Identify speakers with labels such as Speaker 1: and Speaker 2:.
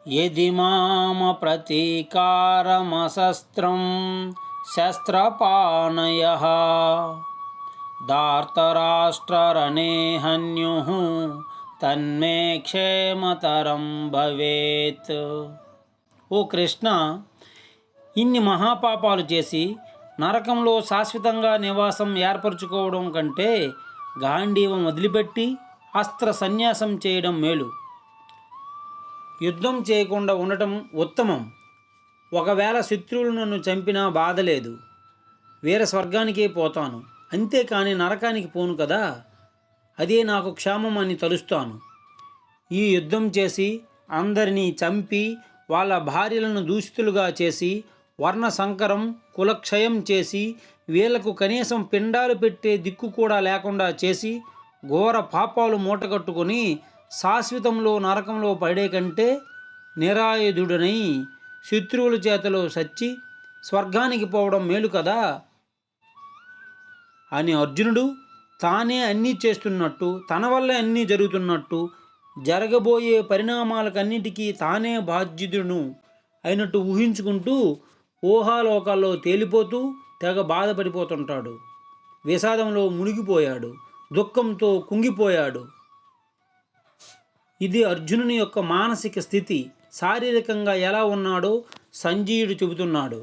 Speaker 1: యది మామ ప్రతీకారమశస్త్రం శస్త్రపాణయః ధార్తరాష్ట్రరణే హన్యుః తన్మే క్షేమతరం భవేత్. ఓ కృష్ణ, ఇన్ని మహాపాపాలు చేసి నరకంలో శాశ్వతంగా నివాసం ఏర్పరచుకోవడం కంటే గాంధీవం వదిలిపెట్టి అస్త్ర సన్యాసం చేయడం మేలు. యుద్ధం చేయకుండా ఉండటం ఉత్తమం. ఒకవేళ శత్రువులు నన్ను చంపినా బాధ లేదు, వీర స్వర్గానికే పోతాను, అంతేకాని నరకానికి పోను కదా. అదే నాకు క్షేమం అని తలుస్తాను. ఈ యుద్ధం చేసి అందరినీ చంపి వాళ్ళ భార్యలను దూషితులుగా చేసి వర్ణ సంకరం కులక్షయం చేసి వీళ్లకు కనీసం పిండాలు పెట్టే దిక్కు కూడా లేకుండా చేసి ఘోర పాపాలు మూటగట్టుకొని శాశ్వతంలో నరకంలో పడే కంటే నిరాయుధుడనై శత్రువుల చేతిలో సచ్చి స్వర్గానికి పోవడం మేలు కదా అని అర్జునుడు తానే అన్నీ చేస్తున్నట్టు, తన వల్లే అన్నీ జరుగుతున్నట్టు, జరగబోయే పరిణామాలకన్నిటికీ తానే బాధ్యుడును అయినట్టు ఊహించుకుంటూ ఊహాలోకాల్లో తేలిపోతూ తెగ బాధపడిపోతుంటాడు. విషాదంలో మునిగిపోయాడు, దుఃఖంతో కుంగిపోయాడు. ఇది అర్జునుని యొక్క మానసిక స్థితి. శారీరకంగా ఎలా ఉన్నాడో సంజయుడు చెబుతున్నాడు.